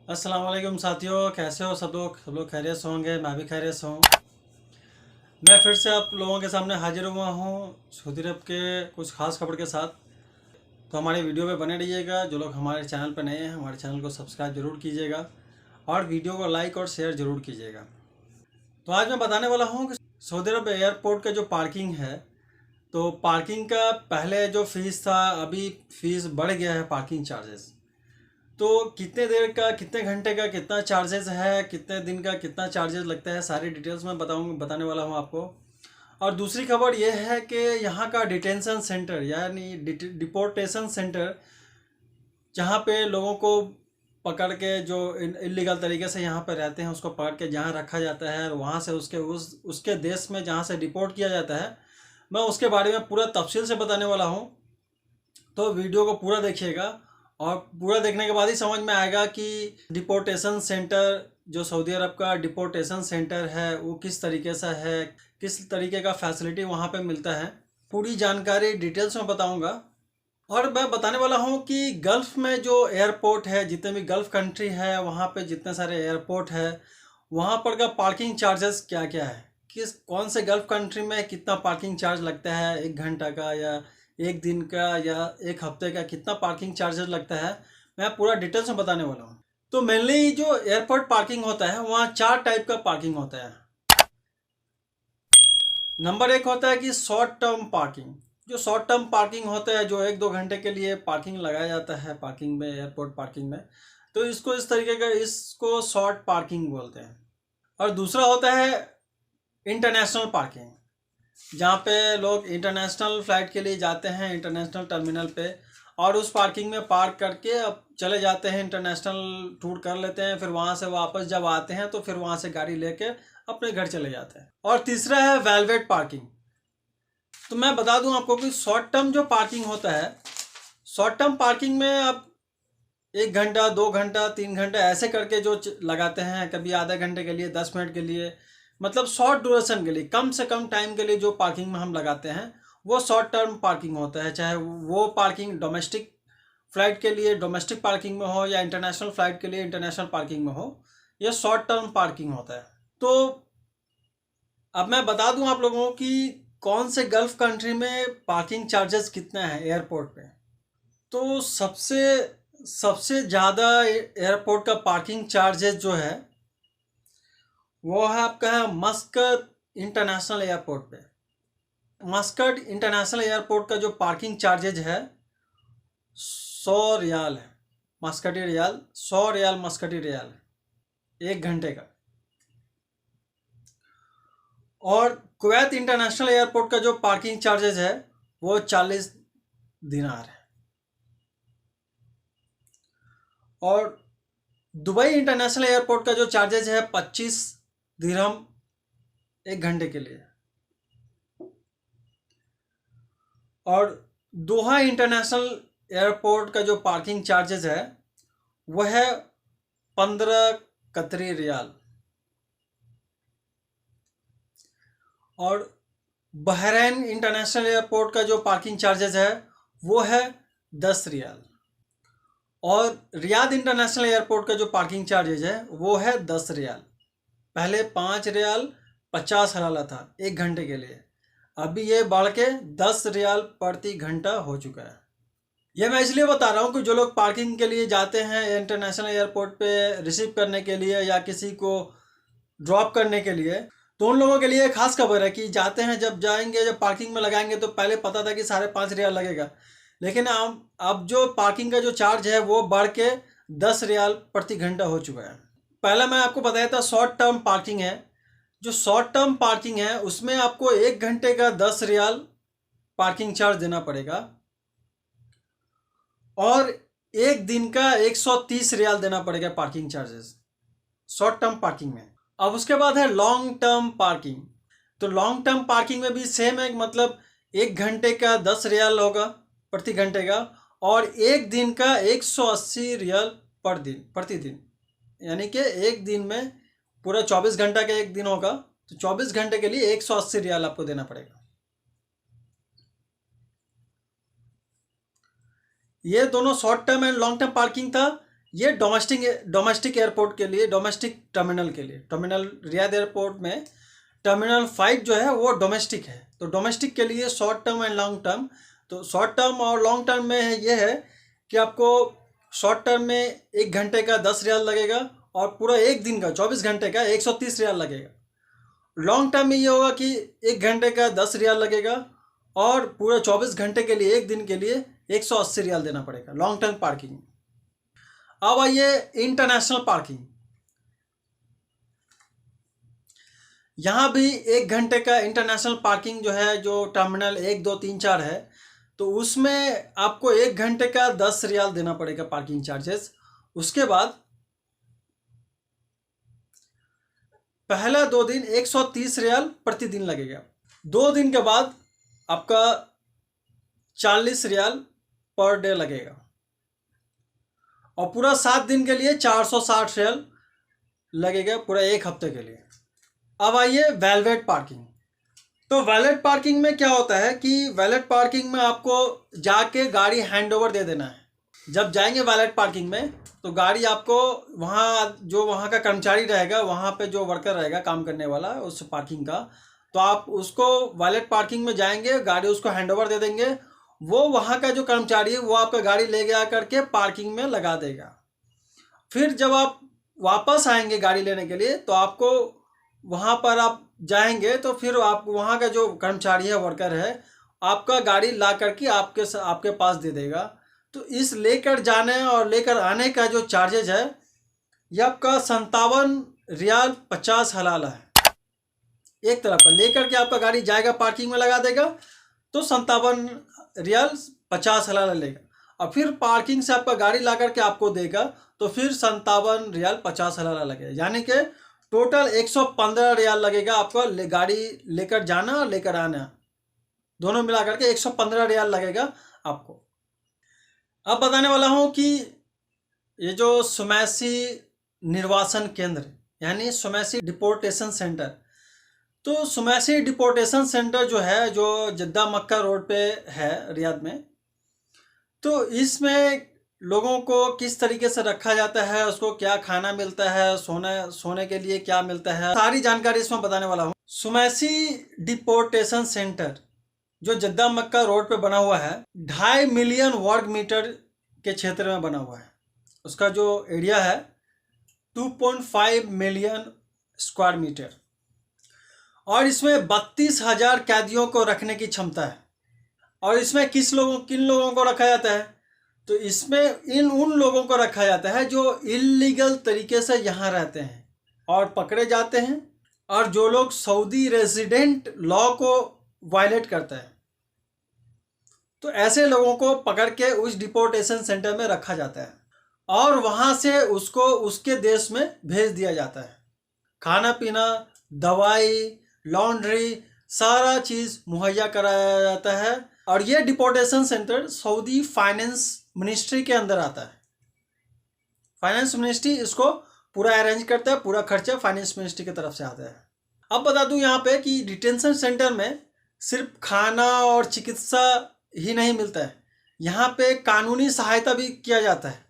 अस्सलाम वालेकुम साथियों, कैसे हो सब लोग खैरियत से होंगे। मैं भी खैरियत से हूँ। मैं फिर से आप लोगों के सामने हाजिर हुआ हूँ सऊदी अरब के कुछ खास खबर के साथ। तो हमारी वीडियो पे बने रहिएगा। जो लोग हमारे चैनल पर नए हैं, हमारे चैनल को सब्सक्राइब जरूर कीजिएगा और वीडियो को लाइक और शेयर ज़रूर कीजिएगा। तो आज मैं बताने वाला हूँ कि सऊदी अरब एयरपोर्ट का जो पार्किंग है, तो पार्किंग का पहले जो फ़ीस था, अभी फ़ीस बढ़ गया है पार्किंग चार्जेस। तो कितने देर का, कितने घंटे का कितना चार्जेस है, कितने दिन का कितना चार्जेस लगता है, सारी डिटेल्स मैं बताने वाला हूँ आपको। और दूसरी खबर यह है कि यहाँ का डिटेंशन सेंटर यानी डिपोर्टेशन सेंटर, जहाँ पे लोगों को पकड़ के जो इलीगल तरीके से यहाँ पे रहते हैं उसको पकड़ के जहाँ रखा जाता है और वहाँ से उसके देश में जहाँ से डिपोर्ट किया जाता है, मैं उसके बारे में पूरा तफसील से बताने वाला हूँ। तो वीडियो को पूरा देखिएगा और पूरा देखने के बाद ही समझ में आएगा कि डिपोर्टेशन सेंटर, जो सऊदी अरब का डिपोर्टेशन सेंटर है, वो किस तरीके से है, किस तरीके का फैसिलिटी वहाँ पे मिलता है। पूरी जानकारी डिटेल्स में बताऊँगा। और मैं बताने वाला हूँ कि गल्फ़ में जो एयरपोर्ट है, जितने भी गल्फ़ कंट्री है वहाँ पे जितने सारे एयरपोर्ट है, वहाँ पर का पार्किंग चार्जेस क्या क्या है, किस कौन से गल्फ़ कंट्री में कितना पार्किंग चार्ज लगता है, 1 घंटा का या 1 दिन का या 1 हफ्ते का कितना पार्किंग चार्जेस लगता है, मैं पूरा डिटेल्स में बताने वाला हूँ। तो मेनली जो एयरपोर्ट पार्किंग होता है, वहाँ 4 टाइप का पार्किंग होता है। नंबर 1 होता है कि शॉर्ट टर्म पार्किंग। जो शॉर्ट टर्म पार्किंग होता है, जो 1-2 घंटे के लिए पार्किंग लगाया जाता है पार्किंग में, एयरपोर्ट पार्किंग में, तो इसको इस तरीके का, इसको शॉर्ट पार्किंग बोलते हैं। और दूसरा होता है इंटरनेशनल पार्किंग, जहाँ पे लोग इंटरनेशनल फ़्लाइट के लिए जाते हैं इंटरनेशनल टर्मिनल पे, और उस पार्किंग में पार्क करके अब चले जाते हैं, इंटरनेशनल टूर कर लेते हैं, फिर वहाँ से वापस जब आते हैं तो फिर वहाँ से गाड़ी लेके अपने घर चले जाते हैं। और तीसरा है वेलवेट पार्किंग। तो मैं बता दूं आपको कि शॉर्ट टर्म जो पार्किंग होता है, शॉर्ट टर्म पार्किंग में आप 1 घंटा, 2 घंटा, 3 घंटा ऐसे करके जो लगाते हैं, कभी आधे घंटे के लिए, 10 मिनट के लिए, मतलब शॉर्ट ड्यूरेशन के लिए, कम से कम टाइम के लिए जो पार्किंग में हम लगाते हैं, वो शॉर्ट टर्म पार्किंग होता है। चाहे वो पार्किंग डोमेस्टिक फ़्लाइट के लिए डोमेस्टिक पार्किंग में हो या इंटरनेशनल फ़्लाइट के लिए इंटरनेशनल पार्किंग में हो, ये शॉर्ट टर्म पार्किंग होता है। तो अब मैं बता दूं आप लोगों को कि कौन से गल्फ़ कंट्री में पार्किंग चार्जेस कितना है एयरपोर्ट पे। तो सबसे सबसे ज़्यादा एयरपोर्ट का पार्किंग चार्जेस जो है, वो है आपका है मस्कत इंटरनेशनल एयरपोर्ट पे। मस्कट इंटरनेशनल एयरपोर्ट का जो पार्किंग चार्जेज है, 100 रियाल है। मस्कटी रियाल, 100 रियाल मस्कटी रियाल है 1 घंटे का। और कुवैत इंटरनेशनल एयरपोर्ट का जो पार्किंग चार्जेज है, वो 40 दिनार है। और दुबई इंटरनेशनल एयरपोर्ट का जो चार्जेज है, 25 दिरहम 1 घंटे के लिए। और दोहा इंटरनेशनल एयरपोर्ट का जो पार्किंग चार्जेज है, वह है 15 कतरी रियाल। और बहरैन इंटरनेशनल एयरपोर्ट का जो पार्किंग चार्जेज है, वो है 10 रियाल। और रियाद इंटरनेशनल एयरपोर्ट का जो पार्किंग चार्जेज है, वो है 10 रियाल। पहले 5 रियाल 50 हलाला था 1 घंटे के लिए, अभी ये बढ़ के 10 रियाल प्रति घंटा हो चुका है। ये मैं इसलिए बता रहा हूँ कि जो लोग पार्किंग के लिए जाते हैं इंटरनेशनल एयरपोर्ट पे रिसीव करने के लिए या किसी को ड्रॉप करने के लिए, तो उन लोगों के लिए खास खबर है कि जाते हैं, जब जाएंगे, जब पार्किंग में लगाएंगे, तो पहले पता था कि 5.5 रियाल लगेगा, लेकिन अब जो पार्किंग का जो चार्ज है वो बढ़ के 10 रियाल प्रति घंटा हो चुका है। पहले मैं आपको बताया था शॉर्ट टर्म पार्किंग है। जो शॉर्ट टर्म पार्किंग है उसमें आपको 1 घंटे का 10 रियाल पार्किंग चार्ज देना पड़ेगा और 1 दिन का 130 रियाल देना पड़ेगा parking charges short term parking में। अब उसके बाद है लॉन्ग टर्म पार्किंग। तो लॉन्ग टर्म पार्किंग में भी सेम है, मतलब 1 घंटे का 10 रियाल होगा प्रति घंटे का, और 1 दिन का 180 रियाल प्रतिदिन। यानी कि 1 दिन में पूरा 24 घंटा का 1 दिन होगा, तो 24 घंटे के लिए 180 रियाल आपको देना पड़ेगा। ये दोनों short term and long term parking था। ये डोमेस्टिक एयरपोर्ट के लिए, डोमेस्टिक टर्मिनल के लिए, टर्मिनल रियाद एयरपोर्ट में टर्मिनल 5 जो है वो डोमेस्टिक है। तो डोमेस्टिक के लिए short term and long term, तो शॉर्ट टर्म और लॉन्ग टर्म में ये है कि आपको शॉर्ट टर्म में 1 घंटे का 10 रियाल लगेगा और पूरा एक दिन का 24 घंटे का 130 रियाल लगेगा। लॉन्ग टर्म में ये होगा कि 1 घंटे का 10 रियाल लगेगा और पूरा 24 घंटे के लिए, एक दिन के लिए 180 रियाल देना पड़ेगा लॉन्ग टर्म पार्किंग। अब आइए इंटरनेशनल पार्किंग। यहाँ भी 1 घंटे का इंटरनेशनल पार्किंग जो है, जो टर्मिनल 1, 2, 3, 4 है, तो उसमें आपको 1 घंटे का 10 रियाल देना पड़ेगा पार्किंग चार्जेस। उसके बाद पहला 2 दिन 130 रियाल प्रतिदिन लगेगा। 2 दिन के बाद आपका 40 रियाल पर डे लगेगा और पूरा 7 दिन के लिए 460 रियाल लगेगा पूरा एक हफ्ते के लिए। अब आइए वैलेट पार्किंग। तो वैलेट पार्किंग में क्या होता है कि वैलेट पार्किंग में आपको जाके गाड़ी हैंड ओवर दे देना है। जब जाएंगे वैलेट पार्किंग में तो गाड़ी आपको वहाँ का कर्मचारी रहेगा, वहाँ पे जो वर्कर रहेगा काम करने वाला उस पार्किंग का, तो आप उसको वैलेट पार्किंग में जाएंगे, गाड़ी उसको हैंड ओवर दे देंगे। वो वहाँ का जो कर्मचारी है वो आपका गाड़ी ले गया करके पार्किंग में लगा देगा। फिर जब आप वापस आएंगे गाड़ी लेने के लिए तो आपको वहाँ पर आप जाएंगे तो फिर आप वहाँ का जो कर्मचारी है, वर्कर है, आपका गाड़ी ला करके आपके पास दे देगा। तो इस लेकर जाने और लेकर आने का जो चार्जेज है ये आपका 57 रियाल 50 हलाला है। एक तरफ का लेकर के आपका गाड़ी जाएगा, पार्किंग में लगा देगा तो 57 रियाल 50 हलाला लेगा, और फिर पार्किंग से आपका गाड़ी ला करके आपको देगा तो फिर 57 रियाल 50 हलाला लगेगा। यानी कि टोटल 115 रियाल लगेगा आपको गाड़ी लेकर जाना और लेकर आना, दोनों मिला करके 115 रियाल लगेगा आपको। अब बताने वाला हूँ कि ये जो सुमैसी निर्वासन केंद्र यानी सुमैसी डिपोर्टेशन सेंटर, तो सुमैसी डिपोर्टेशन सेंटर जो है, जो जद्दा मक्का रोड पे है रियाद में, तो इसमें लोगों को किस तरीके से रखा जाता है, उसको क्या खाना मिलता है, सोने के लिए क्या मिलता है, सारी जानकारी इसमें बताने वाला हूँ। सुमैसी डिपोर्टेशन सेंटर जो जद्दा मक्का रोड पे बना हुआ है, 2.5 मिलियन वर्ग मीटर के क्षेत्र में बना हुआ है। उसका जो एरिया है 2.5 मिलियन स्क्वायर मीटर, और इसमें 32,000 कैदियों को रखने की क्षमता है। और इसमें किन लोगों को रखा जाता है, तो इसमें उन लोगों को रखा जाता है जो इल्लीगल तरीके से यहाँ रहते हैं और पकड़े जाते हैं, और जो लोग सऊदी रेजिडेंट लॉ को वायलेट करते हैं, तो ऐसे लोगों को पकड़ के उस डिपोर्टेशन सेंटर में रखा जाता है और वहाँ से उसको उसके देश में भेज दिया जाता है। खाना पीना, दवाई, लॉन्ड्री, सारा चीज़ मुहैया कराया जाता है। और ये deportation centre Saudi finance ministry के अंदर आता है। फाइनेंस मिनिस्ट्री इसको पूरा अरेंज करता है, पूरा खर्चा फाइनेंस मिनिस्ट्री की तरफ से आता है। अब बता दूं यहाँ पे कि डिटेंशन सेंटर में सिर्फ खाना और चिकित्सा ही नहीं मिलता है, यहाँ पे कानूनी सहायता भी किया जाता है।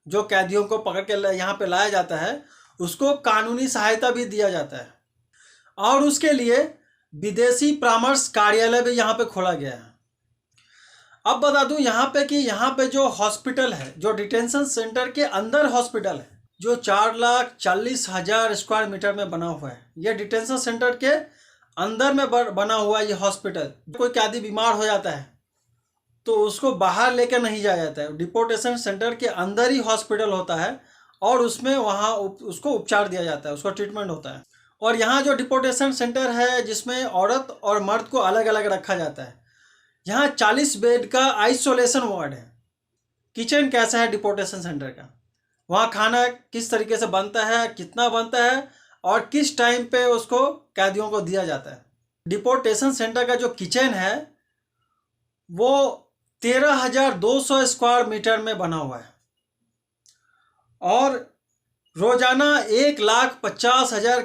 जो कैदियों को पकड़ के यहाँ पे लाया जाता है उसको कानूनी सहायता भी दिया जाता है, और उसके लिए विदेशी परामर्श कार्यालय भी यहाँ पे खोला गया है। अब बता दूं यहाँ पे कि यहाँ पे जो हॉस्पिटल है, जो डिटेंशन सेंटर के अंदर हॉस्पिटल है, जो 4,40,000 स्क्वायर मीटर में बना हुआ है, ये डिटेंशन सेंटर के अंदर में बना हुआ ये हॉस्पिटल। कोई कैदी बीमार हो जाता है तो उसको बाहर लेकर नहीं जाया जाता है, डिपोर्टेशन सेंटर के अंदर ही हॉस्पिटल होता है और उसमें वहाँ उसको उपचार दिया जाता है, उसको ट्रीटमेंट होता है। और यहाँ जो डिपोर्टेशन सेंटर है जिसमें औरत और मर्द को अलग अलग रखा जाता है, यहाँ 40 बेड का आइसोलेशन वार्ड है। किचन कैसा है डिपोर्टेशन सेंटर का, वहाँ खाना किस तरीके से बनता है, कितना बनता है और किस टाइम पे उसको कैदियों को दिया जाता है। डिपोर्टेशन सेंटर का जो किचन है वो 13,200 स्क्वायर मीटर में बना हुआ है और रोजाना 1,50,000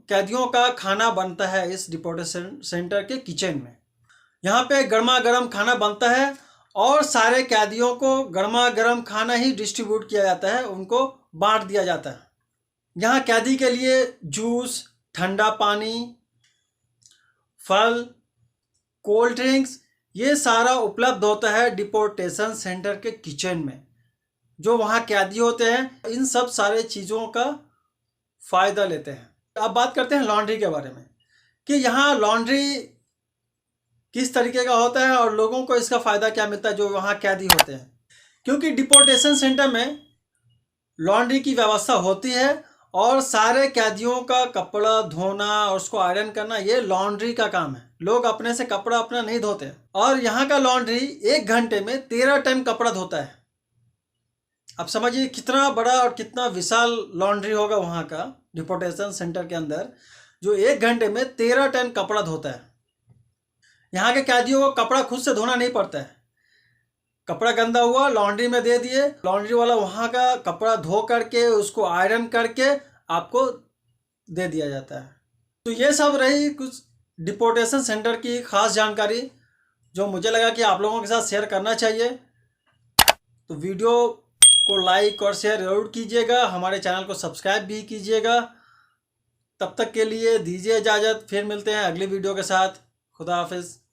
कैदियों का खाना बनता है इस डिपोर्टेशन सेंटर के किचन में। यहाँ पे गर्मा गर्म खाना बनता है और सारे कैदियों को गर्मा गर्म खाना ही डिस्ट्रीब्यूट किया जाता है, उनको बांट दिया जाता है। यहाँ कैदी के लिए जूस, ठंडा पानी, फल, कोल्ड ड्रिंक्स, ये सारा उपलब्ध होता है डिपोर्टेशन सेंटर के किचन में। जो वहाँ कैदी होते हैं इन सब सारे चीज़ों का फ़ायदा लेते हैं। अब बात करते हैं लॉन्ड्री के बारे में कि यहाँ लॉन्ड्री किस तरीके का होता है और लोगों को इसका फ़ायदा क्या मिलता है जो वहाँ कैदी होते हैं। क्योंकि डिपोर्टेशन सेंटर में लॉन्ड्री की व्यवस्था होती है और सारे कैदियों का कपड़ा धोना और उसको आयरन करना ये लॉन्ड्री का काम है। लोग अपने से कपड़ा अपना नहीं धोते और यहाँ का लॉन्ड्री 1 घंटे में 13 टाइम कपड़ा धोता है। अब समझिए कितना बड़ा और कितना विशाल लॉन्ड्री होगा वहाँ का डिपोर्टेशन सेंटर के अंदर, जो 1 घंटे में 13 टाइम कपड़ा धोता है। यहाँ के कैदियों को कपड़ा खुद से धोना नहीं पड़ता है। कपड़ा गंदा हुआ लॉन्ड्री में दे दिए, लॉन्ड्री वाला वहाँ का कपड़ा धो करके उसको आयरन करके आपको दे दिया जाता है। तो ये सब रही कुछ डिपोर्टेशन सेंटर की खास जानकारी जो मुझे लगा कि आप लोगों के साथ शेयर करना चाहिए। तो वीडियो को लाइक और शेयर जरूर कीजिएगा, हमारे चैनल को सब्सक्राइब भी कीजिएगा। तब तक के लिए दीजिए इजाज़त, फिर मिलते हैं अगली वीडियो के साथ। खुदा हाफिज़।